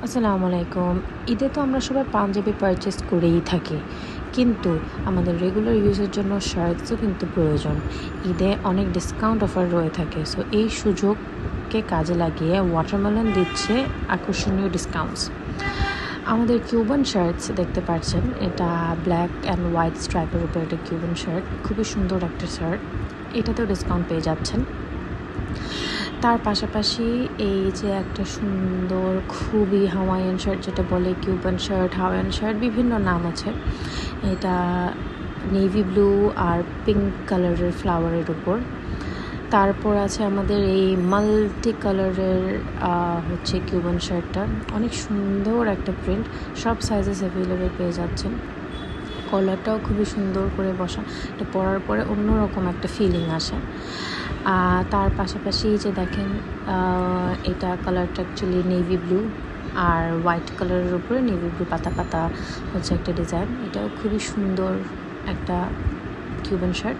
আসসালামু আলাইকুম। ঈদে তো আমরা সবাই পাঞ্জাবি পারচেস করেই থাকি, কিন্তু আমাদের রেগুলার ইউজের জন্য শার্টসও কিন্তু প্রয়োজন। ঈদে অনেক ডিসকাউন্ট অফার রয়ে থাকে, সো এই সুযোগকে কাজে লাগিয়ে ওয়াটারমেলন দিচ্ছে আকর্ষণীয় ডিসকাউন্টস। আমাদের কিউবান শার্টস দেখতে পাচ্ছেন, এটা ব্ল্যাক অ্যান্ড হোয়াইট স্ট্রাইপের উপর একটা কিউবান শার্ট, খুবই সুন্দর একটা শার্ট। এটাতেও ডিসকাউন্ট পেয়ে যাচ্ছেন। তার পাশাপাশি এই যে একটা সুন্দর খুবই হাওয়াইয়ান শার্ট, যেটা বলে কিউবান শার্ট, হাওয়াইয়ান শার্ট, বিভিন্ন নাম আছে। এটা নেভি ব্লু আর পিঙ্ক কালারের ফ্লাওয়ারের উপর। তারপর আছে আমাদের এই মাল্টি কালারের হচ্ছে কিউবান শার্টটা, অনেক সুন্দর একটা প্রিন্ট, সব সাইজেস অ্যাভেলেবেল পেয়ে যাচ্ছেন। কলারটাও খুবই সুন্দর করে বসা, এটা পরার পরে অন্যরকম একটা ফিলিং আসে। তার পাশাপাশি যে দেখেন, এটা কালারটা অ্যাকচুয়ালি নেভি ব্লু আর হোয়াইট কালারের উপরে নেভি ব্লু পাতা পাতা হচ্ছে একটা ডিজাইন, এটাও খুবই সুন্দর একটা কিউবান শার্ট।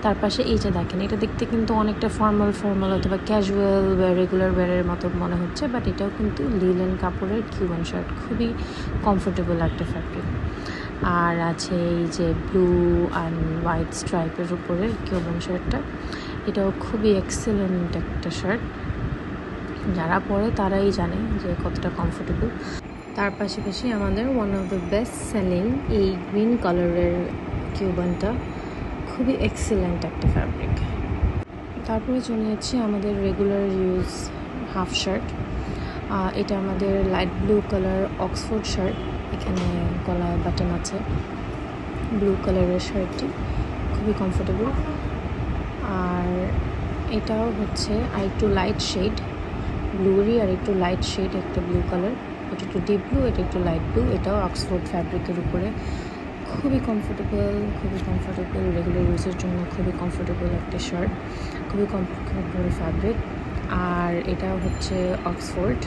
তার পাশে এই যে দেখেন, এটা দেখতে কিন্তু অনেকটা ফর্মাল অথবা ক্যাজুয়াল ওয়্যার, রেগুলার ওয়্যারের মতো মনে হচ্ছে, বাট এটাও কিন্তু লিলেন কাপড়ের কিউবান শার্ট, খুবই কমফোর্টেবল একটা ফ্যাব্রিক। আর আছে এই যে ব্লু অ্যান্ড হোয়াইট স্ট্রাইপের উপরে কিউবান শার্টটা, এটাও খুবই এক্সেলেন্ট একটা শার্ট, যারা পরে তারাই জানে যে কতটা কমফোর্টেবল। তার পাশাপাশি আমাদের one of the best selling এই গ্রিন কালারের কিউবানটা, খুবই এক্সেলেন্ট একটা ফ্যাব্রিক। তারপরে চলে যাচ্ছে আমাদের রেগুলার ইউজ হাফ শার্ট। এটা আমাদের light blue colour Oxford shirt, এখানে গলায় বাটন আছে। ব্লু কালারের শার্টটি খুবই কমফোর্টেবল। আর এটাও হচ্ছে আর একটু লাইট শেড, ব্লুরই আর একটু লাইট শেড একটা ব্লু কালার, এটা একটু ডিপ ব্লু, এটা একটু লাইট ব্লু। এটাও অক্সফোর্ড ফ্যাব্রিকের উপরে, খুবই কমফোর্টেবল রেগুলার ইউজের জন্য খুবই কমফোর্টেবল একটা শার্ট, খুবই কমফোর্টেবল ফ্যাব্রিক। আর এটাও হচ্ছে অক্সফোর্ড,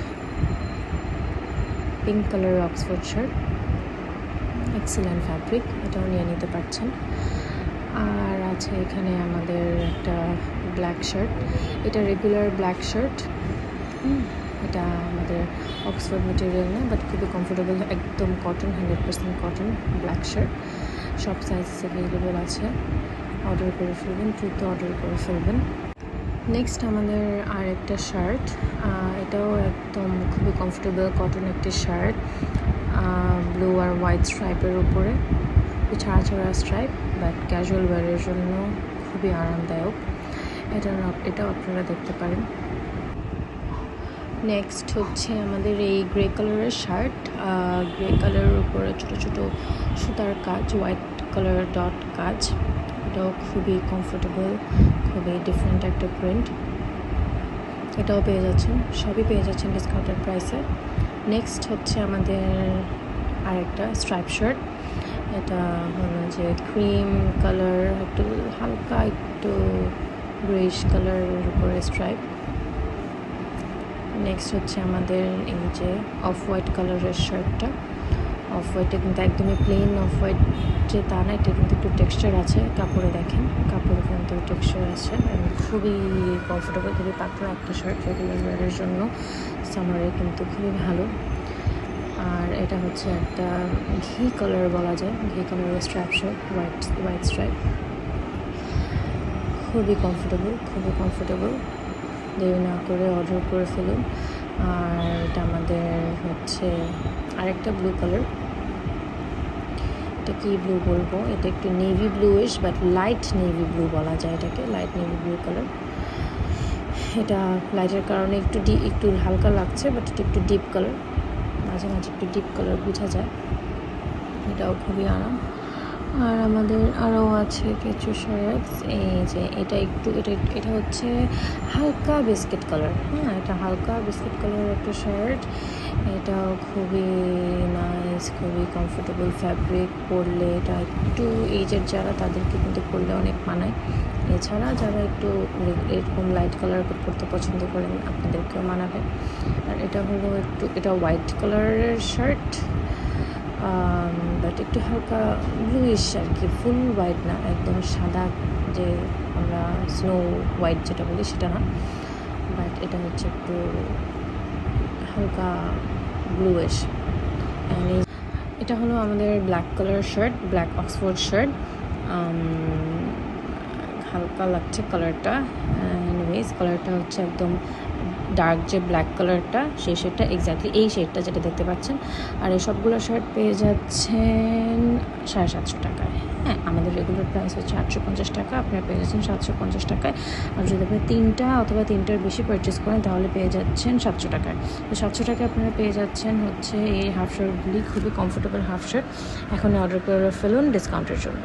পিঙ্ক কালারের অক্সফোর্ড শার্ট, এক্সেলেন্ট ফ্যাব্রিক, এটাও নিয়ে নিতে পারছেন। আর আছে এখানে আমাদের একটা ব্ল্যাক শার্ট, এটা রেগুলার ব্ল্যাক শার্ট, এটা আমাদের অক্সফোর্ড মেটেরিয়াল না, বাট খুবই কমফোর্টেবল, একদম কটন, 100% কটন ব্ল্যাক শার্ট। সব সাইজেস অ্যাভেলেবেল আছে, অর্ডার করে ফেলবেন, দ্রুত অর্ডার করে ফেলবেন। নেক্সট আমাদের আর একটা শার্ট, এটাও একদম খুবই কমফোর্টেবল কটন একটি শার্ট, ব্লু আর হোয়াইট স্ট্রাইপের উপরে, ছাড়া স্ট্রাইপ, বাট ক্যাজুয়াল ওয়্যারের জন্য খুবই আরামদায়ক। এটাও আপনারা দেখতে পারেন। নেক্সট হচ্ছে আমাদের এই গ্রে কালারের শার্ট, গ্রে কালারের উপরে ছোটো ছোটো সুতার কাজ, হোয়াইট কালার ডট কাজ, এটাও খুবই কমফোর্টেবল, খুবই ডিফারেন্ট একটা প্রিন্ট, এটাও পেয়ে যাচ্ছেন, সবই পেয়ে যাচ্ছেন ডিসকাউন্টেড প্রাইসে। নেক্সট হচ্ছে আমাদের আরেকটা স্ট্রাইপ শার্ট, এটা হলো যে ক্রিম কালার, একটু হালকা একটু গ্রেইশ কালারের উপরে স্ট্রাইপ। নেক্সট হচ্ছে আমাদের এই যে অফ হোয়াইট কালারের শার্টটা, অফ হোয়াইটে কিন্তু একদমই প্লেন অফ হোয়াইট যে তা না, এটা কিন্তু একটু টেক্সচার আছে, কাপড়ে দেখেন, কাপড়ে কিন্তু টেক্সচার আছে, খুবই কমফোর্টেবল, খুবই পাতলা একটা শার্ট, রেগুলার ওয়্যারের জন্য সামারে কিন্তু খুবই ভালো। আর এটা হচ্ছে একটা ঘি কালার বলা যায়, ঘি কালারের স্ট্রাইপ শার্ট, হোয়াইট স্ট্রাইপ, খুবই কমফোর্টেবল, দেরি না করে অর্ডার করে ফেলুন। আর এটা আমাদের হচ্ছে আরেকটা ব্লু কালার, এটা কি ব্লু বলবো, এটা একটু navy bluish, but light navy blue বলা যায় এটাকে, লাইট নেভি ব্লু কালার। এটা লাইটের কারণে একটু হালকা লাগছে, বাট এটা একটু ডিপ কালার, মাঝে মাঝে একটু ডিপ কালার বোঝা যায়, এটাও খুবই আরাম। আর আমাদের আরও আছে কিছু শার্টস, এই যে এটা হচ্ছে হালকা বিস্কিট কালার, এটা হালকা বিস্কিট কালারের একটা শার্ট, এটাও খুবই নাইস, খুবই কমফোর্টেবল ফ্যাব্রিক, পরলে এটা একটু এইজের যারা তাদেরকে কিন্তু পরলে অনেক মানায়, এছাড়া যারা একটু এরকম লাইট কালার পরতে পছন্দ করেন আপনাদেরকেও মানাবে। আর এটা হলো এটা হোয়াইট কালারের শার্ট, বাট একটু হালকা ব্লুইশ আর কি, ফুল হোয়াইট না, একদম সাদা যে আমরা স্নো হোয়াইট যেটা বলি সেটা না, বাট এটা হচ্ছে একটু হালকা ব্লুইশ। এটা হলো আমাদের black colour shirt, black Oxford shirt. হালকা লাগছে কালারটা, এনিওয়েজ কালারটা হচ্ছে একদম ডার্ক যে ব্ল্যাক কালারটা, সেই শেডটা, এক্স্যাক্টলি এই শেডটা যেটা দেখতে পাচ্ছেন। আর এই সবগুলো শার্ট পেয়ে যাচ্ছেন 750 টাকায়। হ্যাঁ, আমাদের রেগুলার প্রাইস হচ্ছে 850 টাকা, আপনারা পেয়ে যাচ্ছেন 750 টাকায়। আর যদি আপনি 3টা অথবা 3টার বেশি পারচেস করেন তাহলে পেয়ে যাচ্ছেন 700 টাকায়। তো 700 টাকায় আপনারা পেয়ে যাচ্ছেন হচ্ছে এই হাফ শার্টগুলি, খুবই কমফোর্টেবল হাফ শার্ট। এখন অর্ডার করে ফেলুন ডিসকাউন্টের জন্য।